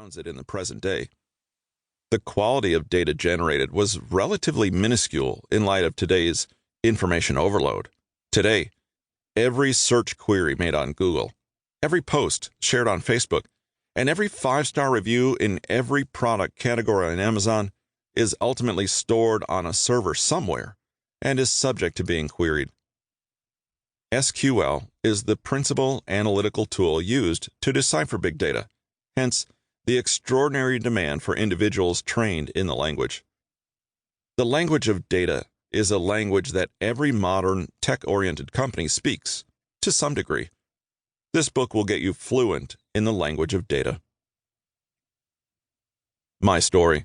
surrounds it in the present day. The quality of data generated was relatively minuscule in light of today's information overload. Today, every search query made on Google, every post shared on Facebook, and every 5-star review in every product category on Amazon is ultimately stored on a server somewhere and is subject to being queried. SQL is the principal analytical tool used to decipher big data, hence the extraordinary demand for individuals trained in the language. The language of data is a language that every modern tech-oriented company speaks, to some degree. This book will get you fluent in the language of data. My story.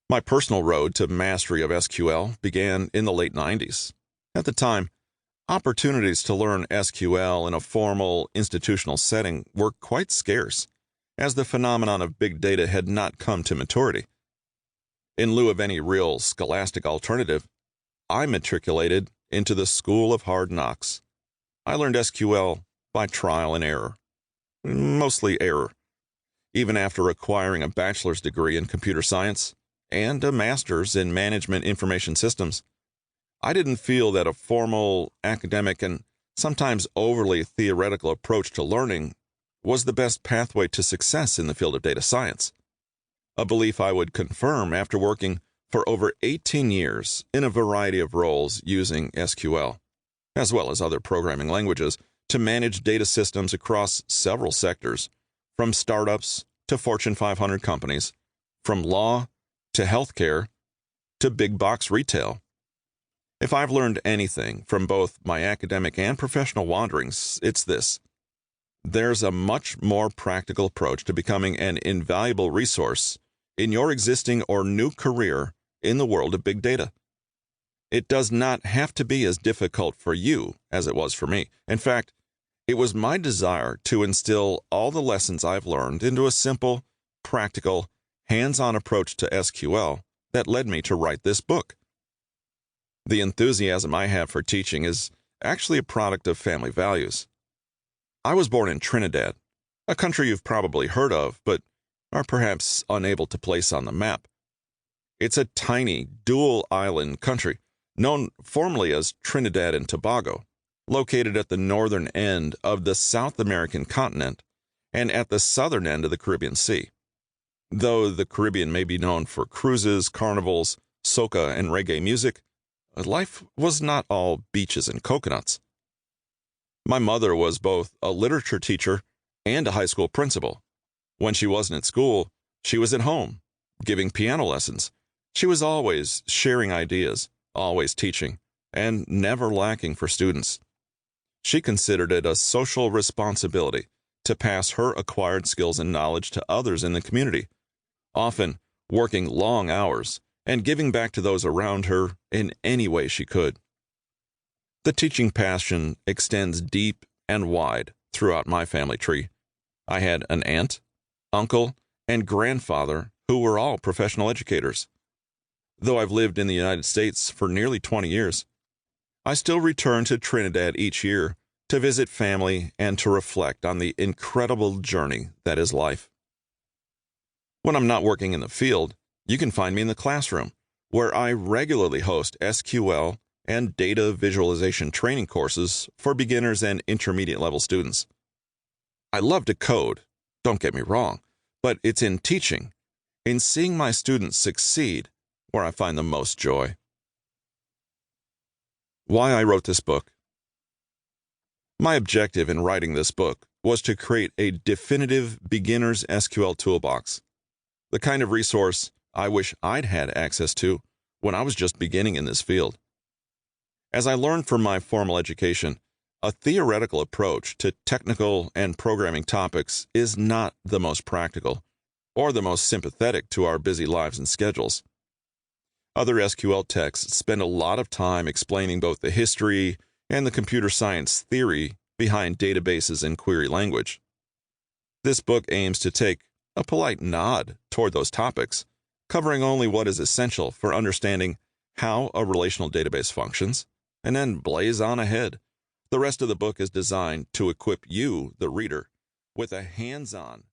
My personal road to mastery of SQL began in the late 90s. At the time, opportunities to learn SQL in a formal institutional setting were quite scarce, as the phenomenon of big data had not come to maturity. In lieu of any real scholastic alternative, I matriculated into the School of Hard Knocks. I learned SQL by trial and error, mostly error. Even after acquiring a bachelor's degree in computer science and a master's in management information systems, I didn't feel that a formal, academic, and sometimes overly theoretical approach to learning was the best pathway to success in the field of data science, a belief I would confirm after working for over 18 years in a variety of roles using SQL, as well as other programming languages, to manage data systems across several sectors, from startups to Fortune 500 companies, from law to healthcare to big box retail. If I've learned anything from both my academic and professional wanderings, it's this. There's a much more practical approach to becoming an invaluable resource in your existing or new career in the world of big data. It does not have to be as difficult for you as it was for me. In fact, it was my desire to instill all the lessons I've learned into a simple, practical, hands-on approach to SQL that led me to write this book. The enthusiasm I have for teaching is actually a product of family values. I was born in Trinidad, a country you've probably heard of, but are perhaps unable to place on the map. It's a tiny, dual-island country, known formerly as Trinidad and Tobago, located at the northern end of the South American continent and at the southern end of the Caribbean Sea. Though the Caribbean may be known for cruises, carnivals, soca, and reggae music, life was not all beaches and coconuts. My mother was both a literature teacher and a high school principal. When she wasn't at school, she was at home, giving piano lessons. She was always sharing ideas, always teaching, and never lacking for students. She considered it a social responsibility to pass her acquired skills and knowledge to others in the community, often working long hours and giving back to those around her in any way she could. The teaching passion extends deep and wide throughout my family tree. I had an aunt, uncle, and grandfather who were all professional educators. Though I've lived in the United States for nearly 20 years, I still return to Trinidad each year to visit family and to reflect on the incredible journey that is life. When I'm not working in the field, you can find me in the classroom, where I regularly host SQL and data visualization training courses for beginners and intermediate level students. I love to code, don't get me wrong, but it's in teaching, in seeing my students succeed, where I find the most joy. Why I wrote this book. My objective in writing this book was to create a definitive beginner's SQL toolbox, the kind of resource I wish I'd had access to when I was just beginning in this field. As I learned from my formal education, a theoretical approach to technical and programming topics is not the most practical or the most sympathetic to our busy lives and schedules. Other SQL texts spend a lot of time explaining both the history and the computer science theory behind databases and query language. This book aims to take a polite nod toward those topics, covering only what is essential for understanding how a relational database functions, and then blaze on ahead. The rest of the book is designed to equip you, the reader, with a hands-on